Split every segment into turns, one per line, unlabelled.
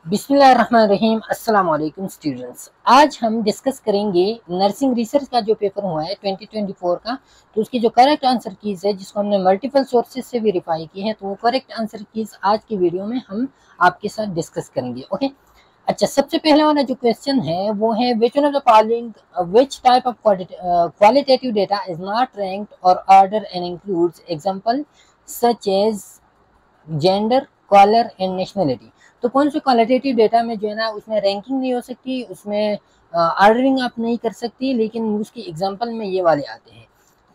बिस्मिल्लाहिर्रहमानिर्रहीम। अस्सलाम वालेकुम स्टूडेंट्स। आज हम डिस्कस करेंगे नर्सिंग रिसर्च का जो पेपर हुआ है 2024 का। तो उसकी जो करेक्ट आंसर कीज है जिसको हमने मल्टीपल सोर्सेज से वेरीफाई की है, तो वो करेक्ट आंसर कीज आज की वीडियो में हम आपके साथ डिस्कस करेंगे। ओके, अच्छा, सबसे पहले वाला जो क्वेश्चन है वो है which one of the following which type of qualitative data is not ranked और order and includes example such as gender, colour and nationality. तो कौन से क्वालिटेटिव डेटा में जो है ना उसमें रैंकिंग नहीं हो सकती, उसमें ऑर्डरिंग आप नहीं कर सकती, लेकिन उसकी एग्जांपल में ये वाले आते हैं।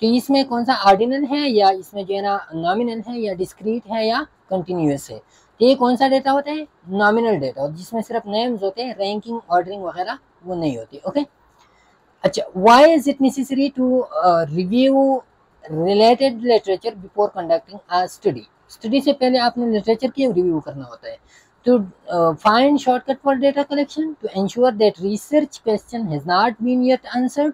तो इसमें कौन सा ऑर्डिनल है, या इसमें जो है ना नॉमिनल है, या डिस्क्रीट है, या कंटिन्यूस है। तो ये कौन सा डेटा होता है? नॉमिनल डेटा, जिसमें सिर्फ नेम्स होते हैं, रैंकिंग ऑर्डरिंग वगैरह वो नहीं होती। ओके, अच्छा, why is it necessary to review related literature before conducting a study. Study से पहले आपने लिटरेचर क्यों रिव्यू करना होता है? To find shortcut for data collection, to ensure that research question has not been yet answered,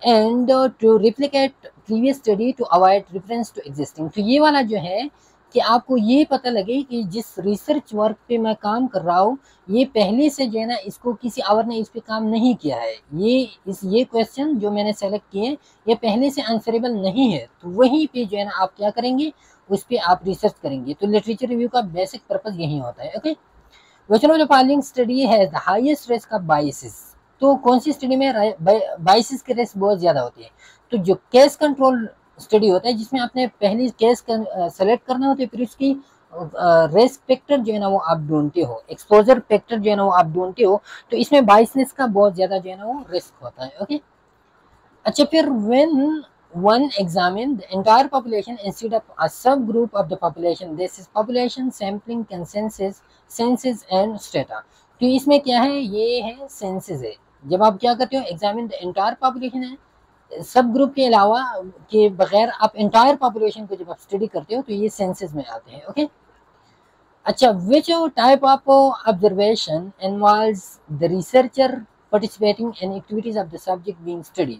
and to replicate previous study to avoid reference to existing. तो ये वाला जो है कि आपको ये पता लगे कि जिस रिसर्च वर्क पे मैं काम कर रहा हूँ ये पहले से जो है ना इसको किसी और ने इस पे काम नहीं किया है, ये क्वेश्चन जो मैंने सेलेक्ट किए ये पहले से आंसरेबल नहीं है, तो वहीं पे जो है ना आप क्या करेंगे, उस पर आप रिसर्च करेंगे। तो लिटरेचर रिव्यू का बेसिक पर्पज यही होता है। Okay, which of the following study has the highest risk of biases. तो कौन सी स्टडी में बायसेस के रिस्क बहुत ज्यादा होती है? तो जो केस कंट्रोल स्टडी होता है जिसमें आपने पहली केस सेलेक्ट करना होता है, फिर उसकी रिस्क फैक्टर जो है ना वो आप ढूंढते हो, एक्सपोजर फैक्टर जो है ना वो आप ढूंढते हो। तो इसमें बायसनेस का बहुत ज्यादा जो है ना वो रिस्क होता है। ओके, अच्छा, फिर when one examine the entire population instead of a subgroup of the population, this is population sampling consensus, census and strata। तो इसमें क्या है, ये है सेंसस है। जब आप क्या करते हो, एग्जामिन द एंटायर पॉपुलेशन है, सब ग्रुप के अलावा के बगैर आप एंटायर पॉपुलेशन को जब आप स्टडी करते हो तो ये सेंसस में आते हैं। ओके, अच्छा, विच type of observation involves the researcher participating in activities of the subject being studied।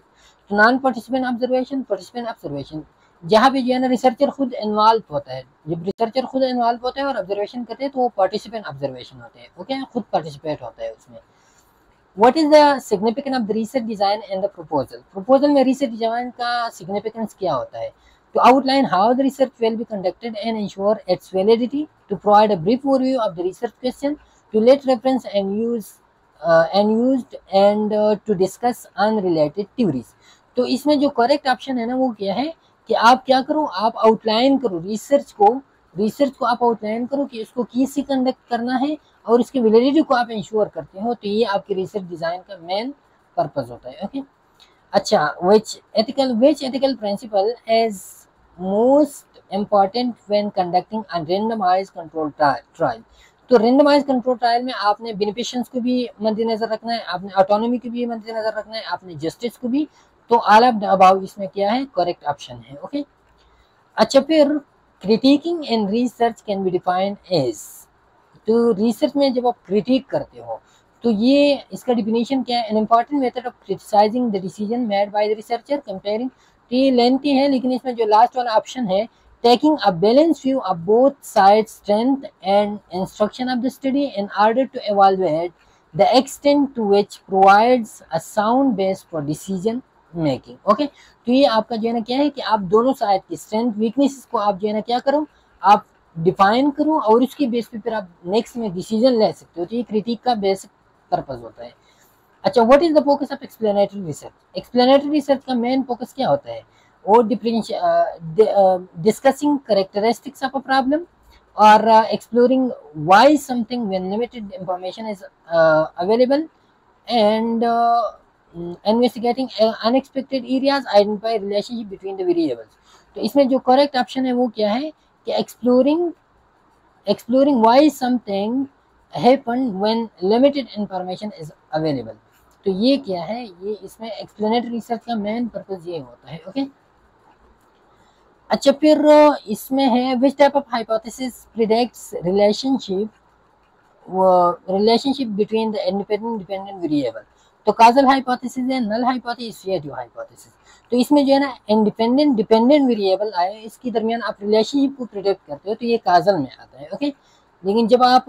तो non participant observation, participant observation, जहाँ पे जो है ना रिसर्चर खुद इन्वॉल्व होता है। जब रिसर्चर खुद इन्वॉल्व होता है और ऑब्जर्वेशन करते हैं तो वो पार्टिसिपेंट ऑब्जर्वेशन होते हैं। ओके, खुद पार्टिसिपेट होता है उसमें। What is the significance of the research design and the proposal. Proposal में रिसर्च डिजाइन का सिग्निफिकेंस क्या होता है? To outline how the research will be conducted and ensure its validity, to provide a brief overview of the research question, to let reference and used and to discuss unrelated theories। तो इसमें जो correct option है ना वो क्या है कि आप क्या करो, आप आउटलाइन करो रिसर्च को आप आउटलाइन करो कि इसको किससे कंडक्ट करना है और इसकी वैलिडिटी को आप इंश्योर करते हो। तो ये आपके रिसर्च डिजाइन का मेन पर्पज होता है। ओके, अच्छा, which ethical principle is most important when conducting a randomized control trial। तो randomized control trial में आपने बेनिफिशियंस को भी मद्देनजर रखना है, आपने ऑटोनॉमी को भी मद्देनजर रखना है, आपने जस्टिस को भी। तो ऑल ऑफ द अबाव इसमें क्या है, करेक्ट ऑप्शन है। ओके, अच्छा, फिर critiquing in research can be defined as. तो रिसर्च में जब आप क्रिटिक करते हो तो ये इसका डिफिनेशन क्या है? An important method of criticizing the decision made by the researcher comparing. तो ये लेंथी है, लेकिन इसमें जो लास्ट वाला ऑप्शन है, taking a balance view of both side strength and instruction of the study in order to evaluate the extent to which provides a sound base for decision making. Okay, तो ये आपका जो है ना क्या है कि आप दोनों साइड की स्ट्रेंथ वीकनेसेस को आप जो है ना क्या करो, आप डिफाइन करो और उसकी बेस पे फिर आप नेक्स्ट में डिसीजन ले सकते हो। तो ये क्रिटिक का बेसिक पर्पज होता है। अच्छा, what is the focus of explanatory research. Explanatory research का मेन फोकस क्या होता है? और discussing characteristics of a problem और exploring why something when limited information is available and investigating unexpected areas, identify relationship between the variables. तो इसमें जो correct option है वो क्या है कि exploring why something happened when limited information is available। तो ये क्या है, ये इसमें एक्सप्लेनेटरी रिसर्च का मेन पर्पज ये होता है। ओके, अच्छा, फिर इसमें है विच type of hypothesis predicts relationship between the independent dependent variable. तो काजल हाइपोथेसिस है, नल हाइपोथेसिस, रिलेटिव हाइपोथेसिस। तो इसमें जो है ना इंडिपेंडेंट डिपेंडेंट वेरिएबल आए, इसके दरमियान आप रिलेशनशिप को प्रिडिक्ट करते हो, तो ये काजल में आता है। ओके, लेकिन जब आप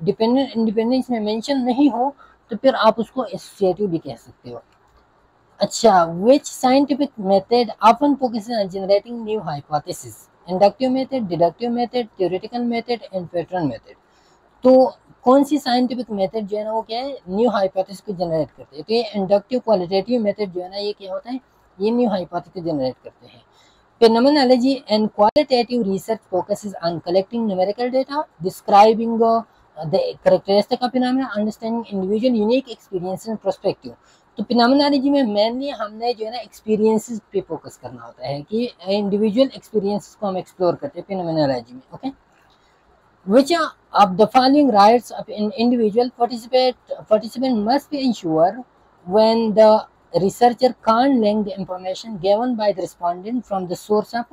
डिपेंडेंट इंडिपेंडेंस में मेंशन नहीं हो तो फिर आप उसको एसोसिएटिव भी कह सकते हो। अच्छा, which scientific method often focuses on generating new hypotheses? Inductive method, deductive method, theoretical method and pattern method। तो कौन सी साइंटिफिक मेथड जो है ना वो क्या है, न्यू हाइपोथेसिस को जनरेट करते हैं। तो ये इंडक्टिव क्वालिटेटिव मेथड जो है ना ये क्या होता है, ये न्यू हाइपोथेसिस को जनरेट करते हैं। Phenomenology and qualitative research focuses on collecting numerical data, describing the characteristic of phenomena, understanding individual unique experiences and perspective। तो फिनोमेनोलॉजी में मेनली हमने जो है ना एक्सपीरियंसेस पे फोकस करना होता है कि इंडिविजुअल एक्सपीरियंसेस को हम एक्सप्लोर करते हैं फिनोमेनोलॉजी में। Okay, which of the following rights of an individual participant must be ensured when the researcher can't link the information given by the respondent from the source of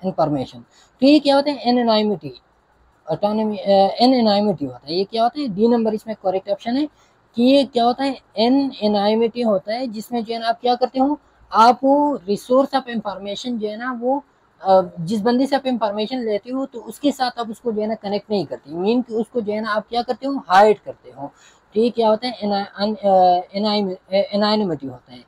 information। तो ये क्या होता है, anonymity, autonomy, anonymity होता है। ये क्या होता है, डी नंबर इसमें करेक्ट ऑप्शन है कि ये क्या होता है, एनोनिमिटी होता है, जिसमें जो है ना आप क्या करते हो, आप रिसोर्स ऑफ इंफॉर्मेशन जो है ना वो जिस बंदे से आप इंफॉर्मेशन लेते हो तो उसके साथ आप उसको जो है ना कनेक्ट नहीं करते, मीन कि उसको जो है ना आप क्या करते हो, हाइड करते हो। तो ये क्या होता है, एनोनिमिटी होता है।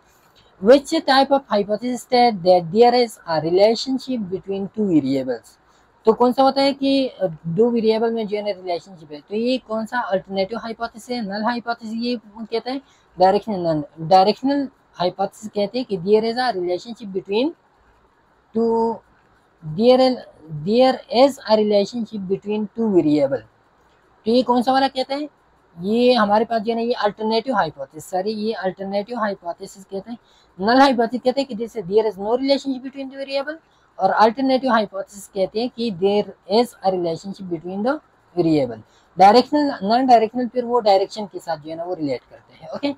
Which type of hypothesis state that there is a relationship between two variables? तो कौन सा होता है कि दो वेरिएबल में जो है ना रिलेशनशिप है। तो ये कौन सा अल्टरनेटिव हाइपोथेसिस है, नल हाइपोथेसिस ये कहता है, डायरेक्शनल हाइपोथेसिस कहते हैं कि there is a relationship between two there is a relationship between two variable. तो ये कौन सा वाला कहता है, ये हमारे पास जो है ना ये अल्टरनेटिव हाइपोथेसिस, सॉरी ये अल्टरनेटिव हाइपोथेसिस कहते हैं। नल हाइपोथेसिस कहते हैं कि जैसे there is no relationship between the variable, और अल्टरनेटिव हाइपोथेसिस कहते हैं कि there is a relationship between the variable. Directional, non directional फिर वो डायरेक्शन के साथ जो है ना वो रिलेट करते हैं। ओके,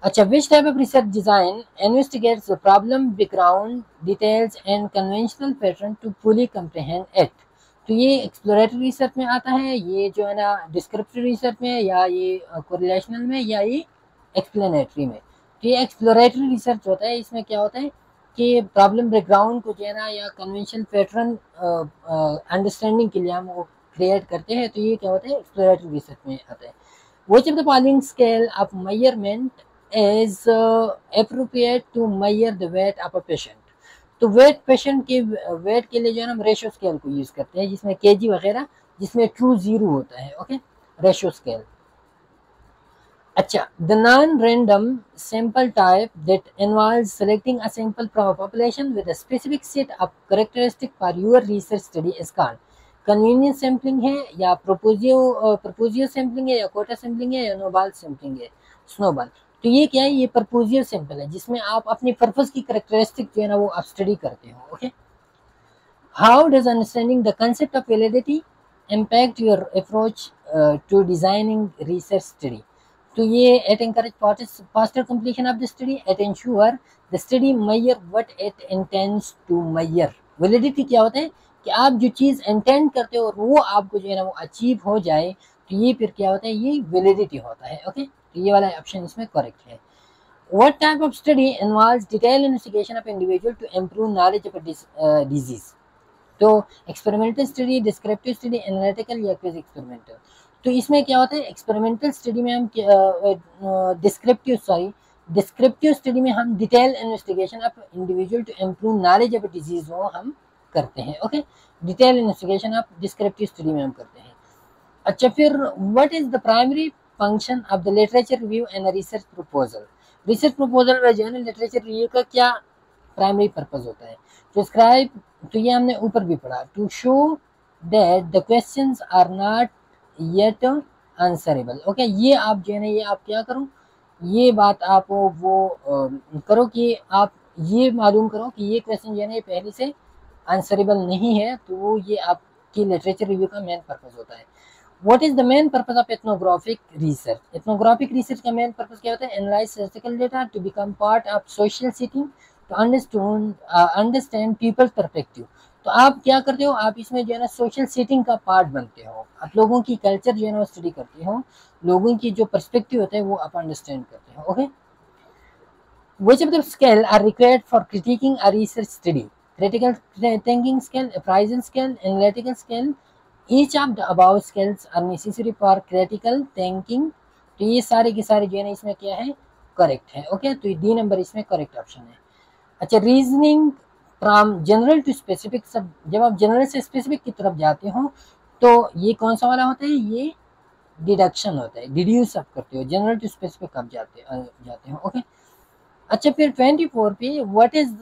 अच्छा, which type of research design investigates the problem background details and conventional pattern to fully comprehend it? तो ये एक्सप्लोरेटरी रिसर्च में आता है, ये जो है ना डिस्क्रिप्टिव रिसर्च में, या ये कोरिलेशनल में, या ये एक्सप्लेनेटरी में। तो ये एक्सप्लोरेटरी रिसर्च होता है, इसमें क्या होता है कि प्रॉब्लम बैकग्राउंड को जो है ना या कन्वेंशनल पैटर्न अंडरस्टैंडिंग के लिए हम वो क्रिएट करते हैं। तो ये क्या होता है, एक्सप्लोरेटरी रिसर्च में आता है। Which of the following scale of measurement is appropriate to measure the weight of a patient? तो वेट पेशेंट के वेट के लिए जो है ना हम रेशियो स्केल को यूज करते हैं, जिसमें केजी वगैरह, जिसमें ट्रू जीरो होता है। Okay, ratio scale. अच्छा, the non random sample type that involves selecting a sample from a population with a specific set of characteristic for your research study is called. Convenience sampling है, या प्रपोजियो sampling है, या Kota sampling है, या snowball sampling है, snowball. तो ये क्या है, ये प्रपोजियो सैंपल है, जिसमें आप अपनी पर्पस की कैरेक्टरिस्टिक जो है ना वो आप स्टडी करते हो। Okay, how does understanding the concept of validity impact your approach to designing research study? तो ये it encourage faster completion of the study, it ensure the study measure what it intends to measure. Validity क्या होता है कि आप जो चीज़ intend करते हो और वो आपको जो है ना वो अचीव हो जाए, तो ये फिर क्या होता है, ये वैलिडिटी होता है। ओके, तो ये वाला ऑप्शन इसमें करेक्ट है। What type of study involves detailed investigation of individual to improve knowledge of a disease? तो experimental study, descriptive study, analytical, या क्विज एक्सपेरिमेंटल। तो इसमें क्या होता है, एक्सपेरिमेंटल स्टडी में हम डिस्क्रिप्टिव स्टडी में हम detail investigation of individual to improve knowledge of disease वो हम करते हैं। Okay, detail investigation of descriptive study में हम करते हैं। अच्छा, फिर what is the primary function of the literature review and research proposal? Research proposal में जो है ना लिटरेचर रिव्यू का क्या प्राइमरी पर्पज होता है? टू स्क्राइब, तो ये हमने ऊपर भी पढ़ा, to show that the questions are not yet answerable. Okay, ये आप जो है ना ये आप क्या करो, ये बात आप वो करो कि आप ये मालूम करो कि ये क्वेश्चन जो है ना ये पहले से आंसरेबल नहीं है। तो ये आपकी लिटरेचर रिव्यू का मेन पर्पज होता है। What is the main purpose of ethnographic research? Ethnographic research का main purpose क्या होता है? Analyze statistical data to become part of social setting to understand people's perspective। तो आप क्या करते हो, आप इसमें जो है ना सोशल सेटिंग का पार्ट बनते हो, आप लोगों की कल्चर जो है ना स्टडी करते हो, लोगों की जो पर्सपेक्टिव होता है वो आप अंडरस्टैंड करते हो। Okay, which of the scale are required for critiquing a research study? Critical thinking scale, appraisal scale, analytical scale, each of the above skills are necessary for critical thinking. तो ये सारे के सारे जो है ना इसमें क्या है, करेक्ट है। ओके, तो डी नंबर इसमें करेक्ट ऑप्शन है। अच्छा, reasoning from general to specific, सब जब आप जनरल से स्पेसिफिक की तरफ जाते हो तो ये कौन सा वाला होता है, ये डिडक्शन होता है, डिड्यूस आप करते हो, जनरल टू स्पेसिफिक आप जाते हो। ओके, अच्छा फिर 24 पे what is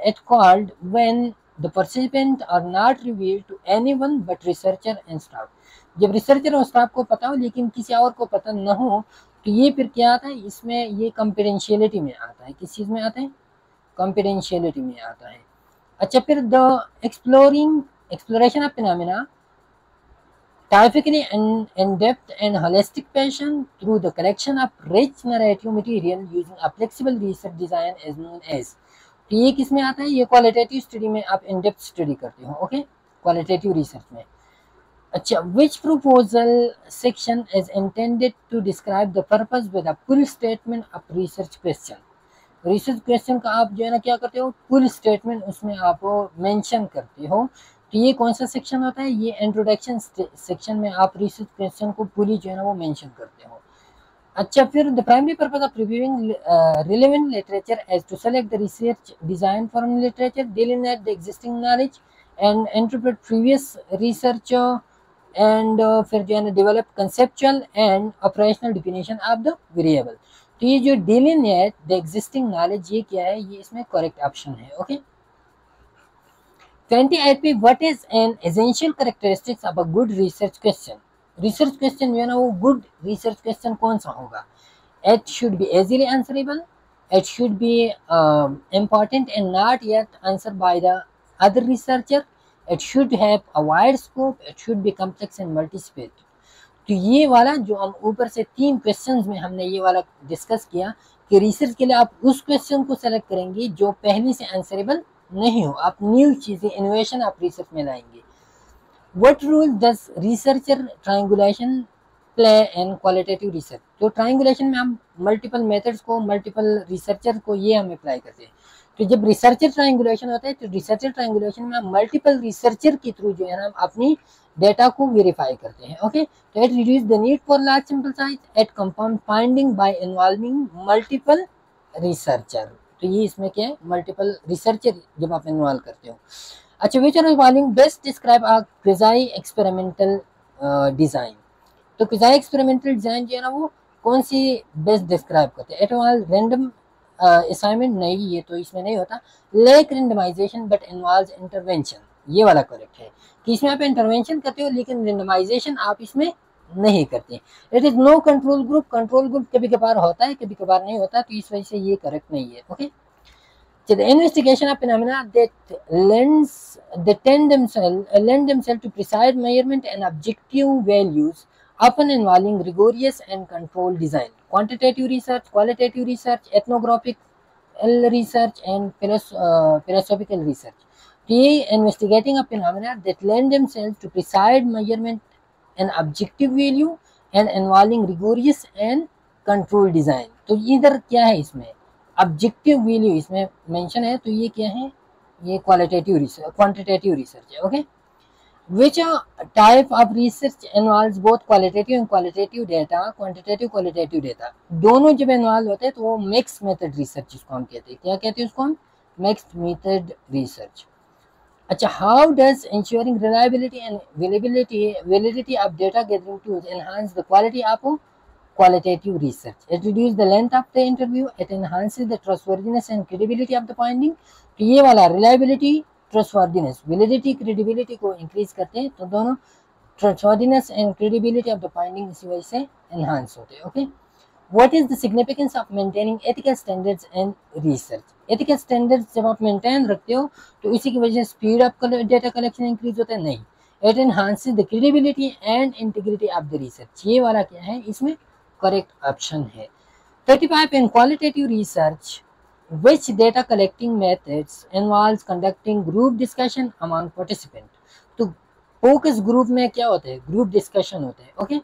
it called when the participant are not revealed to anyone but researcher and staff. जब रिसर्चर और स्टाफ को पता हो लेकिन किसी और को पता न हो तो ये फिर क्या आता है, इसमें ये कॉन्फिडेंशियलिटी में आता है। किस चीज़ में आता है, कॉन्फिडेंशियलिटी में आता है। अच्छा फिर the exploration of phenomena typically in-depth and holistic passion through the collection of rich narrative material using a flexible research design is known as। तो ये किस में आता है, ये क्वालिटेटिव स्टडी में आप इन डेप्थ स्टडी करते हो। ओके, क्वालिटेटिव रिसर्च में। अच्छा, which proposal section is intended to describe the purpose with a full statement of research question. Research question का आप जो है ना क्या करते हो, फुल स्टेटमेंट उसमें आप मेंशन करते हो। तो ये कौन सा सेक्शन होता है, ये इंट्रोडक्शन सेक्शन में आप रिसर्च क्वेश्चन को पूरी जो है ना वो मेंशन करते हो। अच्छा फिर the primary purpose of reviewing relevant literature as to select the research design for literature, delineate the existing knowledge and interpret previous research and फिर जो है ना develop conceptual and operational definition of the variable. तो ये जो डिलिनेट the existing knowledge ये क्या है, ये इसमें करेक्ट ऑप्शन है। ओके, 28 पे what is an essential characteristics of a good research question. Research question जो है ना वो गुड रिसर्च क्वेश्चन कौन सा होगा, it should be easily answerable, it should be important and not yet answered by the other researcher, it should have a wide scope, it should be complex and multi-stage। तो ये वाला जो हम ऊपर से 3 क्वेश्चंस में हमने ये वाला डिस्कस किया कि रिसर्च के लिए आप उस क्वेश्चन को सेलेक्ट करेंगे जो पहले से आंसरेबल नहीं हो, आप न्यू चीजें इनोवेशन आप रिसर्च में लाएंगे। What role does researcher triangulation play in qualitative research. तो ट्रायंगुलेशन में हम मल्टीपल मेथड्स को, मल्टीपल रिसर्चर को ये हम अप्लाई करते हैं। तो जब रिसर्चर ट्रायंगुलेशन होता है तो रिसर्चर ट्रायंगुलेशन में हम मल्टीपल रिसर्चर के थ्रू जो है ना अपनी डेटा को वेरीफाई करते हैं। ओके, तो it reduce the need for large sample size, it confirm finding bye involving multiple researcher. तो ये इसमें क्या है, मल्टीपल रिसर्चर जब आप इन्वॉल्व करते हो। अच्छा, which are involving best describe a quasi experimental design. तो क्विज़ाई एक्सपेरिमेंटल डिजाइन जो है ना वो कौन सी बेस्ट डिस्क्राइब करते हैं, इट रैंडम असाइनमेंट नहीं, ये तो इसमें नहीं होता। Lack randomization but involves intervention, ये वाला करेक्ट है कि इसमें आप इंटरवेंशन करते हो लेकिन रेंडमाइजेशन आप इसमें नहीं करते। It is no control group, control group कभी कभार होता है कभी कभार नहीं होता, तो इस वजह से ये करेक्ट नहीं है। Okay, so the investigation of phenomena that lend themselves to precise measurement and objective values, often involving rigorous and controlled design, quantitative research, qualitative research, ethnographic research and philosophical research। The investigating of phenomena that lend themselves to precise measurement and objective value and involving rigorous and controlled design। तो इधर क्या है, इसमें objective value इसमें mention है, तो ये क्या है, ये क्वालिटेटिव रिसर्च, क्वांटिटेटिव रिसर्च है। Okay, which type of research involves both qualitative and qualitative data, quantitative qualitative data दोनों जब इन्वॉल्व होते हैं तो वो मिक्स मेथड रिसर्च जिसको हम कहते हैं, क्या कहते हैं उसको हम, मिक्स्ड मेथड रिसर्च। अच्छा, how does ensuring reliability and validity of data gathering tools enhance the quality of qualitative research? It reduces the length of the interview, it enhances the trustworthiness and credibility of the finding। तो ये वाला reliability, trustworthiness, validity, credibility को increase करते हैं, तो दोनों trustworthiness and credibility of the finding इसी वजह से enhance होते हैं। Okay, what is the significance of maintaining ethical standards and research? ethical standards जब आप maintain रखते हो तो इसी की वजह से speed of data collection increase होता है, नहीं, it enhances the credibility and integrity of the research। ये वाला क्या है, इसमें करेक्ट ऑप्शन है। 35 in qualitative research which data collecting methods involves conducting group discussion among participants। तो फोकस ग्रुप में क्या होता है, ग्रुप डिस्कशन होता है। Okay,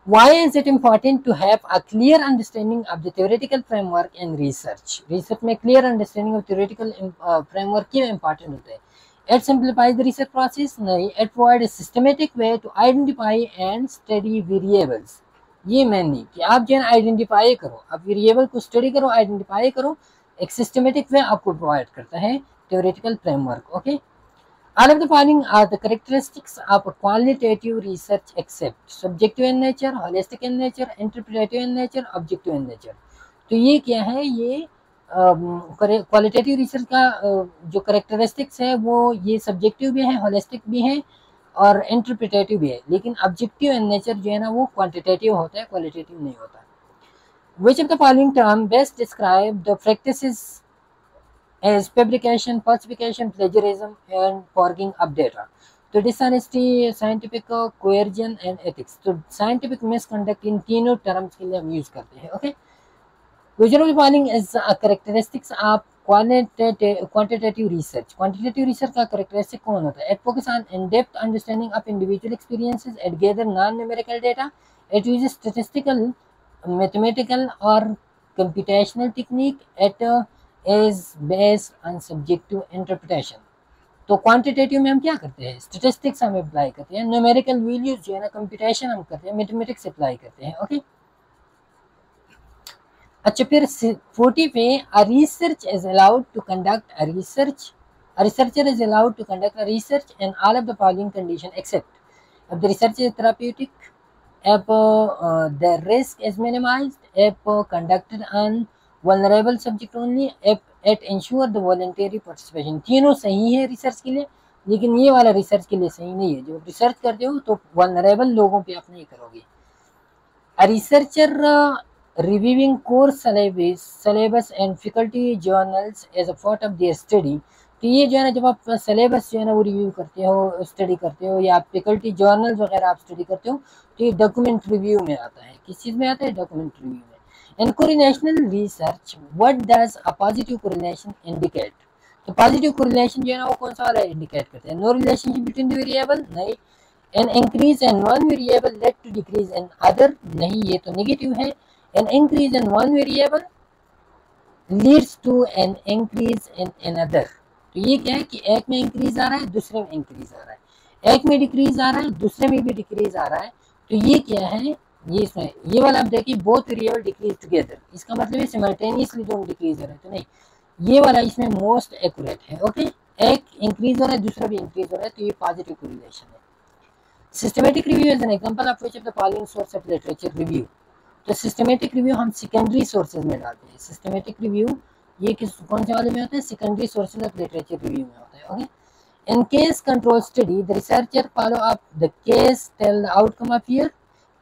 why is it important to have a clear understanding of the theoretical framework in research? Research में clear understanding of theoretical framework क्यों important होता है? It simplifies the research process. नहीं, it provides a systematic way to identify and study variables. ये mainly कि आप जो है आइडेंटिफाई करो, आप वेरिएबल को स्टडी करो, आइडेंटिफाई करो, एक सिस्टमेटिक वे आपको प्रोवाइड करता है theoretical framework. Okay. All of the following are the characteristics of qualitative research except subjective in nature, holistic in nature, interpretative in nature, objective in nature. तो ये क्या है, ये क्वालिटेटिव रिसर्च का जो करेक्टरिस्टिक्स है वो ये सब्जेक्टिव भी है, होलिस्टिक भी है और इंटरप्रिटेटिव भी है, लेकिन ऑब्जेक्टिव इन नेचर जो है ना वो क्वांटिटेटिव होता है, क्वालिटेटिव नहीं होता. Which of the following term best describe the practices as fabrication, falsification, plagiarism and forging of data? तो dishonesty, scientific coercion and ethics. तो scientific misconduct इन तीनों टर्म्स के लिए हम यूज करते हैं. Okay. Which of the following is characteristics of quantitative research? Quantitative research का characteristic कौन होता है? It focus on in-depth understanding of individual experiences. It gather non-numerical data. It uses statistical, mathematical or computational technique. It is based on subjective interpretation. तो quantitative में हम क्या करते हैं, स्टेटिस्टिक्स हम अप्लाई करते हैं, न्यूमेरिकल वैल्यूज जो है ना कंप्यूटेशन हम करते हैं, मैथमेटिक्स अप्लाई करते हैं. ओके. अच्छा, फिर 40 पे a research is allowed to conduct a research, a researcher is allowed to conduct a research in all of the following conditions except if the research is therapeutic, if the risk is minimized, if conducted on vulnerable subject only, if it ensure the voluntary participation. तीनों सही है research के लिए, लेकिन ये वाला research के लिए सही नहीं है. जब रिसर्च करते हो तो वल्नरेबल लोगों पे आप नहीं करोगे. A researcher reviewing course syllabus and faculty journals as a part of their study. तो ये जो है ना जब आप सिलेबस जो है ना वो रिव्यू करते हो, स्टडी करते हो, या फैकल्टी जर्नल्स वगैरह आप स्टडी करते हो, तो ये डॉक्यूमेंट रिव्यू में आता है. किस चीज़ में आता है? डॉक्यूमेंट रिव्यू में. In correlational research what does a positive correlation indicate? तो पॉजिटिव कोरिलेशन जो है ना वो कौन सा वाला इंडिकेट करते हैं? No relationship between the variable, नहीं. An increase in one variable lead to decrease in other, नहीं, ये तो नेगेटिव है. An increase in one variable leads to an increase in another. तो ये क्या है कि एक में इंक्रीज आ रहा है, दूसरे में इंक्रीज आ रहा है, एक में डिक्रीज आ रहा है, दूसरे में भी डिक्रीज आ रहा है. तो ये क्या है, ये इसमें ये वाला आप देखिए बोथ वेरिएबल डिक्रीज टुगेदर, इसका मतलब है सिमल्टेनियसली दोनों डिक्रीज हो रहे हैं. तो नहीं, ये वाला इसमें मोस्ट एक्यूरेट है. ओके. एक इंक्रीज हो रहा है, दूसरा भी इंक्रीज हो रहा है, तो ये पॉजिटिव कोरिलेशन है. Systematic review is an example of which of the following source of literature review. तो सिस्टमेटिक रिव्यू हम सेकेंडरी सोर्सेज में डालते हैं. सिस्टमेटिक रिव्यू ये किस कौन से वाले में होता है? Secondary sources of literature review में होता है. Okay. In case control study the researcher follow up the case tell the outcome of year.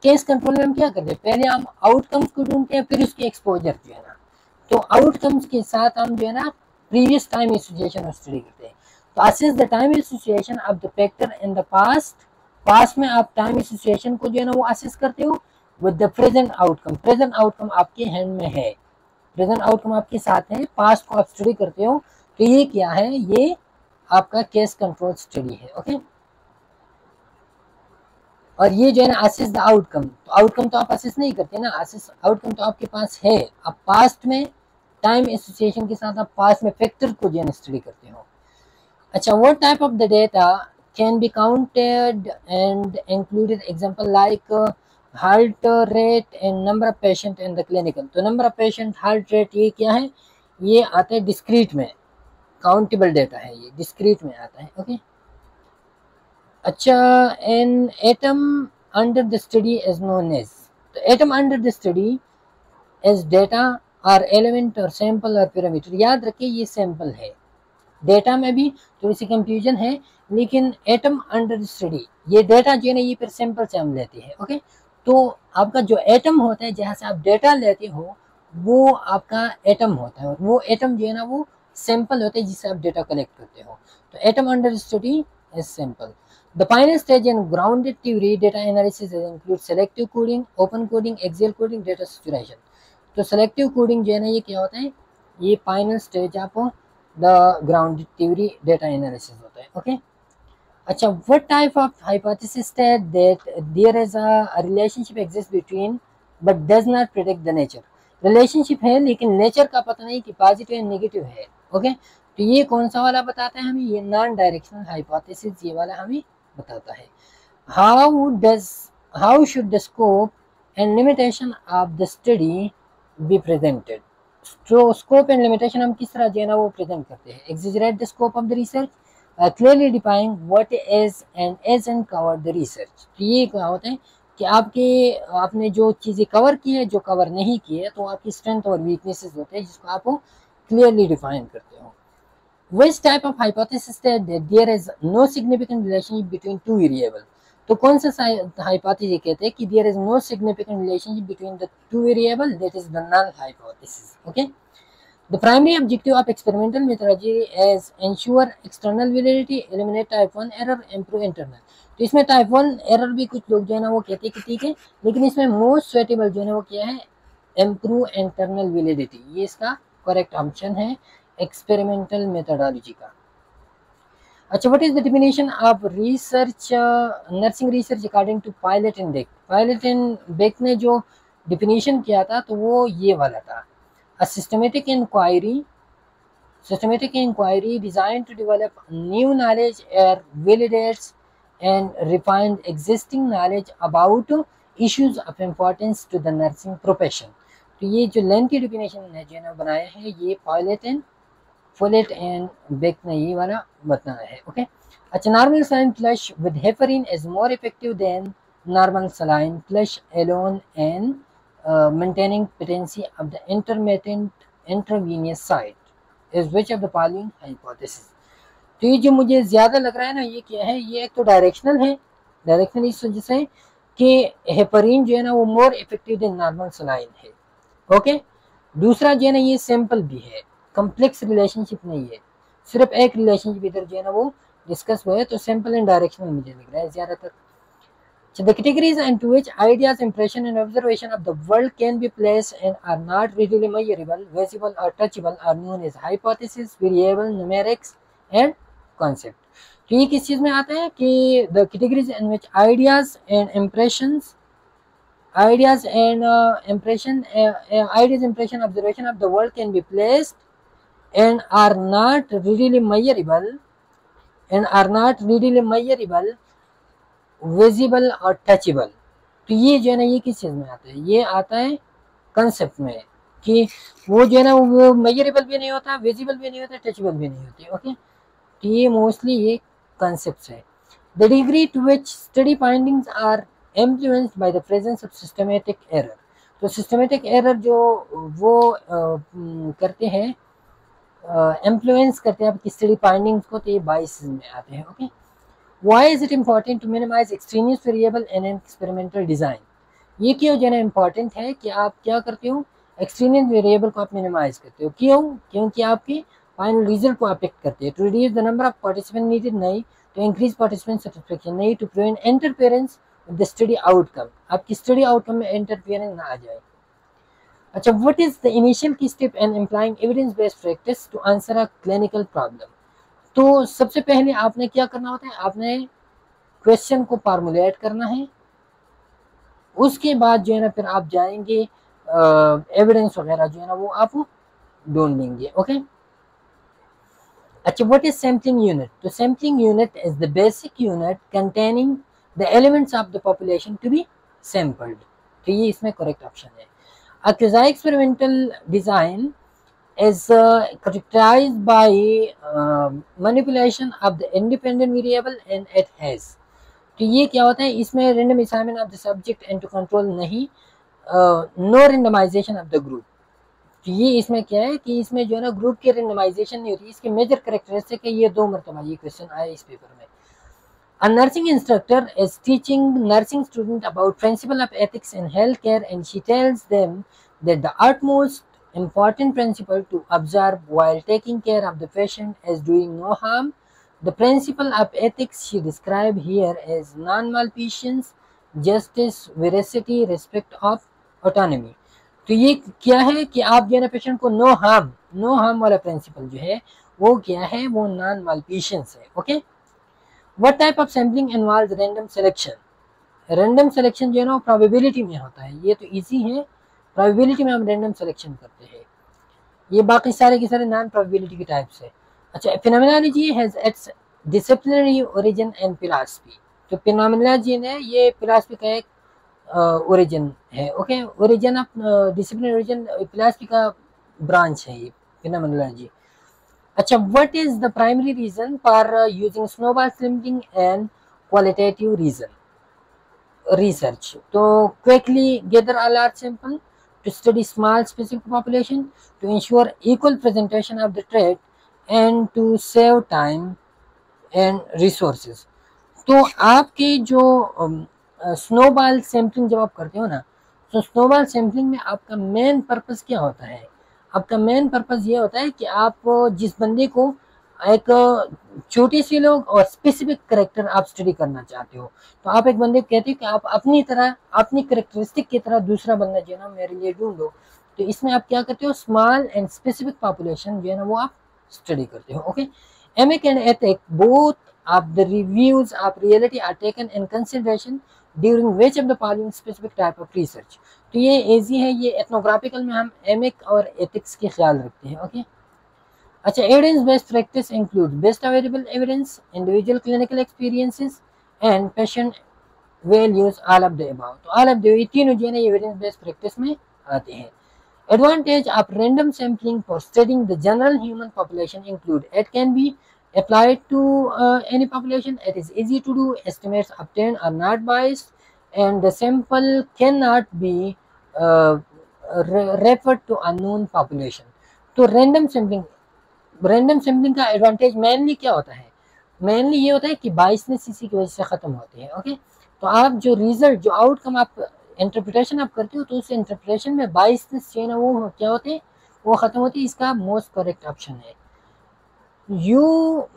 Case control में हम क्या करते हैं? पहले हम आउटकम्स को ढूंढते हैं, फिर उसकी एक्सपोजर जो है ना, तो आउटकम्स के साथ हम जो है ना प्रीवियस टाइम एसोसिएशन स्टडी करते हैं. तो assess the time association of the factor in the past में आप टाइम एसोसिएशन को जो है ना वो असेस करते हो with the present outcome. Present outcome आपके हैंड में है, प्रेजेंट आउटकम आपके साथ है, पास्ट को आप स्टडी करते हो. तो ये क्या है? ये आपका केस कंट्रोल स्टडी है. ओके. और ये जो है ना असेस द आउटकम, तो आउटकम तो आप असेस नहीं करते ना, असेस आउटकम तो आपके पास है. आप पास्ट में टाइम एसोसिएशन के साथ आप पास्ट में फैक्टर को जो है ना स्टडी करते हो. अच्छा, what type of the data can be counted and included? Example like heart rate and number of patient in the clinical. तो number of patient, heart rate, ये क्या है? ये आता है डिस्क्रीट में, काउंटेबल डेटा है, ये डिस्क्रीट में आता है. ओके. अच्छा, an atom under the study is known as. तो atom under the study as data और एलिमेंट और सैंपल और पैरामीटर. याद रखिए ये सैंपल है, डेटा में भी थोड़ी सी कंफ्यूजन है, लेकिन एटम अंडर स्टडी ये डेटा जो है ना ये फिर सैंपल से हम लेते हैं. ओके. तो आपका जो एटम होता है जहाँ से आप डेटा लेते हो वो आपका एटम होता है, और वो एटम जो है ना वो सैंपल होता है जिससे आप डेटा कलेक्ट करते हो. तो atom under study is sample. The final stage in grounded theory data analysis include selective coding, open coding, axial coding, data structurisation. तो सेलेक्टिव कोडिंग जो है ना ये क्या होता है? ये फाइनल स्टेज आप the grounded theory data analysis होता है. ओके. अच्छा, what type of hypothesis state that there is a relationship exists between but does not predict the nature. Relationship है लेकिन नेचर का पता नहीं कि पॉजिटिव या नेगेटिव है. ओके. तो ये कौन सा वाला बताता है हमें, ये नॉन डायरेक्शनल हाइपोथेसिस ये वाला हमें बताता है। How should the scope and limitation of the study be presented. तो स्कोप एंड लिमिटेशन हम किस तरह जो है ना वो प्रेजेंट करते हैं। Exaggerate the scope of the research, clearly define what is and agent cover the research. तो ये क्या होता है कि आपने जो चीज़ें कवर की है, जो कवर नहीं की है, तो आपकी स्ट्रेंथ और वीकनेसेस होते हैं जिसको आप क्लियरली डिफाइन करते हो। Which type of hypothesis said that there is no significant relationship between two variables? तो कौन सा हाइपोथेसिस ये कहते हैं कि there is no significant relationship between the two variables, that is the null hypothesis. Okay. The primary objective of experimental methodology is ensure external validity, eliminate type 1 error, improve internal. तो इसमें type 1 error भी कुछ लोग जो है ना वो कहते हैं कि ठीक है, लेकिन इसमें मोस्ट सुटेबल जो है ना वो क्या है, इम्प्रूव इंटरनल वैलिडिटी। ये इसका करेक्ट ऑप्शन है एक्सपेरिमेंटल मेथोडोलॉजी का। अच्छा, what is the definition of research nursing research according to Polit and Beck. Polit and Beck ने जो डेफिनेशन किया था तो वो ये वाला था, a systematic inquiry design to develop new knowledge और validates and refined existing knowledge about issues of importance to the nursing profession. तो ये जो लेंथी डेफिनेशन है जो बनाया है ये Follett एंड बेक ने ये वाला बताया है। ओके। अच्छा, normal saline flush with heparin is more effective than normal saline flush alone and maintaining patency of the intermittent intravenous site is which of the following hypothesis. तो ये जो मुझे ज्यादा लग रहा है ना, ये क्या है, ये एक तो डायरेक्शनल है, डायरेक्शनल इस वजह से कि हेपरिन जो है ना वो more effective than normal saline है। ओके। दूसरा जो है ना ये सिंपल भी है, कॉम्प्लेक्स रिलेशनशिप नहीं है, सिर्फ एक रिलेशनशिप इधर जो है ना वो डिस्कस हुआ है, तो सिंपल एंड डायरेक्शनल मुझे लग रहा है ज्यादातर। The categories into which ideas, impression and observation of the world can be placed and are not readily measurable, visible or touchable are known as hypothesis, variable, numerics and concept. तो ये किस चीज में आता है कि the categories in which ideas and impression, observation of the world can be placed and are not readily measurable, visible और touchable. तो ये जो है ना ये किस चीज में आता है, ये आता है कंसेप्ट में, कि वो जो है ना वो मेजरेबल भी नहीं होता, विजिबल भी नहीं होता, टचेबल भी नहीं होती। ओके। तो ये मोस्टली ये कंसेप्ट है। The degree to which study findings are influenced by the presence of systematic error. तो सिस्टमेटिक एरर जो वो करते हैं, इन्फ्लुएंस करते हैं आपकी स्टडी फाइंडिंग्स को, तो ये बाइस में आते हैं। Okay. Why is it important to minimize extraneous variable in an experimental design? ये क्यों जो है इम्पॉर्टेंट है कि आप क्या करते हो, एक्सट्रीनियस वेरिएबल को आप मिनिमाइज करते हो। क्यों? क्योंकि आपके फाइनल रिजल्ट को अफेक्ट करते हैं। To reduce the number of participant needed नहीं, टू इंक्रीज पार्टिसिपेंट सेटिस्फेक्शन नहीं, to prevent interference with the study outcome, आपकी स्टडी आउटकम में इंटरफेरेंस ना आ जाए। अच्छा, what is the initial key step in employing evidence based practice to answer a clinical problem. तो सबसे पहले आपने क्या करना होता है, आपने क्वेश्चन को फॉर्मुलेट करना है, उसके बाद जो है ना फिर आप जाएंगे एविडेंस वगैरह जो है ना वो आप ढूंढ लेंगे। ओके। अच्छा, व्हाट इज सैम्पलिंग यूनिट। तो sampling unit is the basic unit containing the elements of the population to be sampled. तो ये इसमें करेक्ट ऑप्शन है। A quasi experimental design is characterized by manipulation of the independent variable and it has। तो ये क्या होता है, इसमें random assignment of the subject and to control नहीं, no randomization of the group। तो ये इसमें क्या है कि इसमें जो है ना ग्रुप के रेंडमाइजेशन नहीं होती। इसके मेजर कैरेक्टरिस्टिक है, ये 2 मरतबा ये क्वेश्चन आया इस पेपर में। A nursing instructor is teaching nursing student about principle of ethics in healthcare and she tells them that the utmost important principle to observe while taking care of the patient is doing no harm. The principle of ethics she described here is non-malfeasance, justice, veracity, respect of autonomy। तो ये क्या है कि आप जो है ना patient को नो हार्म वाला प्रिंसिपल जो है वो क्या है, वो नॉन मालफिशियंस है। Okay. What type of sampling involves random selection. Random selection जो है ना वो प्रोबेबिलिटी में होता है, ये तो इजी है, प्रोबेबिलिटी में हम रैंडम सिलेक्शन करते हैं। ये बाकी सारे के सारे नॉन प्रोबेबिलिटी के टाइप्स है। अच्छा, phenomenology has its disciplinary origin and philosophy. तो फिनोमेनोलॉजी ने ये फिलॉसफी का एक ओरिजिन है। Okay, origin of discipline, origin philosophy का ब्रांच है ये फिनोमेनोलॉजी। अच्छा, what is the primary reason for using snowball sampling and qualitative reason research? To quickly gather a large sample, to study small specific population, to ensure equal presentation of the trait, and to save time and resources. तो आपके जो snowball sampling जब आप करते हो ना, तो snowball sampling में आपका मेन पर्पस क्या होता है? आपका मेन पर्पस ये होता है कि आप जिस बंदे को एक छोटी सी लोग और स्पेसिफिक करेक्टर आप स्टडी करना चाहते हो, तो आप एक बंदे को कहते हो कि आप अपनी तरह, अपनी करेक्टरिस्टिक की तरह दूसरा बंदा जो है ना मेरे लिए ढूंढो। तो इसमें आप क्या करते हो, स्मॉल एंड स्पेसिफिक पॉपुलेशन जो है ना वो आप स्टडी करते हो। Okay, emic and etic both of the reviews of reality are taken in consideration during which of the following specific type of research। तो ये इजी है, ये एथनोग्राफिकल में हम एमिक और एथिक्स के ख्याल रखते हैं। ओके, अच्छा, evidence based practice include best available evidence, individual clinical experiences and patient values, all of the above. तो ऑल ऑफ द, ये तीनों जो है ना एविडेंस बेस्ड प्रैक्टिस में आते हैं। Advantage of random sampling for studying the general human population include it can be applied to any population. It is easy to do. Estimates obtained are not biased, and the sample cannot be referred to unknown population. तो random sampling का advantage mainly क्या होता है? Mainly ये होता है कि बाइसनेस इसी की वजह से ख़त्म होती है। ओके, तो आप जो रिजल्ट, जो आउटकम आप इंटरप्रिटेशन आप करते हो, तो उस इंटरप्रिटेशन में बाइसनेस जो है ना वो क्या होते हैं, वो ख़त्म होती है। इसका मोस्ट करेक्ट ऑप्शन है। You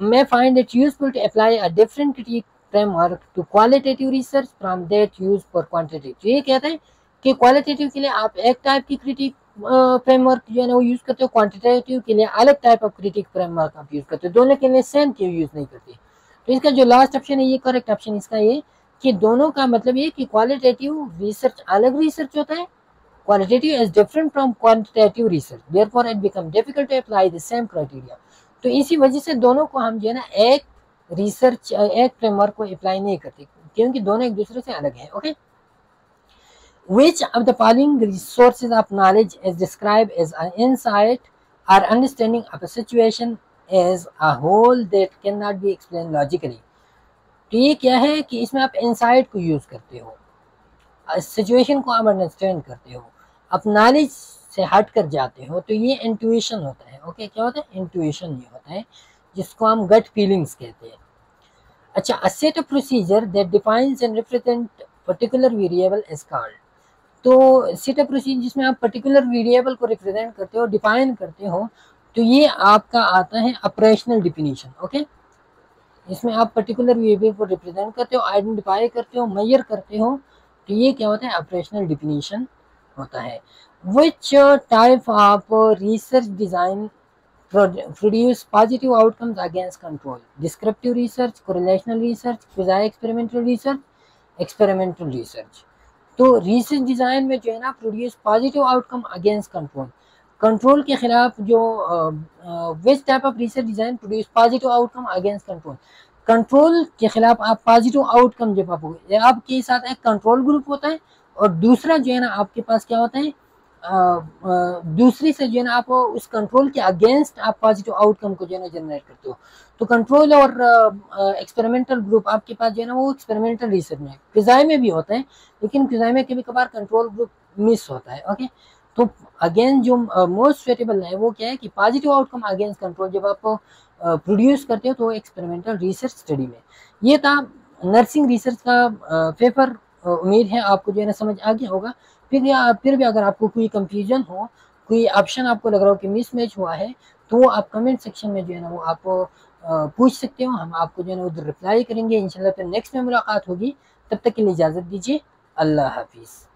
may find it useful to apply a different critique framework to qualitative research from that used for quantitative। तो ये कहता है कि क्वालिटेटिव के लिए आप एक टाइप की क्रिटिक फ्रेमवर्क जो है ना वो यूज करते हो, क्वांटिटेटिव के लिए अलग टाइप ऑफ क्रिटिक फ्रेमवर्क आप यूज करते हो, दोनों के लिए सेम क्यों यूज नहीं करते। तो इसका जो लास्ट ऑप्शन है ये करेक्ट ऑप्शन इसका ये कि दोनों का मतलब ये कि क्वालिटेटिव रिसर्च अलग रिसर्च होता है, qualitative is different from quantitative research, therefore it becomes difficult to apply the same criteria। तो इसी वजह से दोनों को हम जो है ना एक रिसर्च, एक फ्रेमवर्क को अप्लाई नहीं करते, क्योंकि दोनों एक दूसरे से अलग है। Okay, which of the following sources of knowledge is described as an insight or understanding of a situation as a whole that cannot be explained logically। तो ये क्या है कि इसमें आप इंसाइट को यूज करते हो, सिचुएशन को आप अंडरस्टैंड करते हो, आप नॉलेज से हट कर जाते हो, तो ये इंट्यूशन होता है। ओके, क्या होता है? इंट्यूशन ये होता है, जिसको हम गट फीलिंग्स कहते हैं। अच्छा, a set of procedure that defines and represent particular variable is called. तो सेट ऑफ प्रोसीजर जिसमें आप पर्टिकुलर वेरिएबल को रिप्रेजेंट करते हो, डिफाइन करते हो, तो ये आपका आता है ऑपरेशनल डिफिनीशन। ओके, इसमें आप पर्टिकुलर वेरिएबल को रिप्रेजेंट करते हो, आइडेंटिफाई करते हो, मेजर करते हो, तो ये क्या होता है? ऑपरेशनल डिफिनीशन होता है। Which type of research design produce positive outcomes against control? Descriptive research, correlational research, quasi-experimental research, experimental research। तो रिसर्च डिज़ाइन में जो है ना produce positive outcome against control, control के खिलाफ जो विच type of research design produce positive outcome against control, control के खिलाफ आप पॉजिटिव आउटकम जब आपके साथ एक कंट्रोल ग्रुप होता है और दूसरा जो है ना आपके पास क्या होता है, दूसरी से जो है ना आप उस कंट्रोल के अगेंस्ट आप पॉजिटिव आउटकम को जो है ना जनरेट करते हो। तो कंट्रोल और एक्सपेरिमेंटल ग्रुप आपके पास जो है ना वो एक्सपेरिमेंटल रिसर्च में, फिजाई में भी होता है, लेकिन फिजाई में कभी कभार कंट्रोल ग्रुप मिस होता है। ओके, तो अगेन जो मोस्ट सुटेबल है वो क्या है कि पॉजिटिव आउटकम अगेंस्ट कंट्रोल जब आप प्रोड्यूस करते हो तो एक्सपेरिमेंटल रिसर्च स्टडी में। ये था नर्सिंग रिसर्च का पेपर। उम्मीद है आपको जो है ना समझ आ गया होगा। फिर भी अगर आपको कोई कंफ्यूजन हो, कोई ऑप्शन आपको लग रहा हो कि मिसमैच हुआ है, तो आप कमेंट सेक्शन में जो है ना वो आप पूछ सकते हो, हम आपको जो है ना उधर रिप्लाई करेंगे इंशाल्लाह। फिर नेक्स्ट में मुलाकात होगी, तब तक के लिए इजाज़त दीजिए। अल्लाह हाफिज़।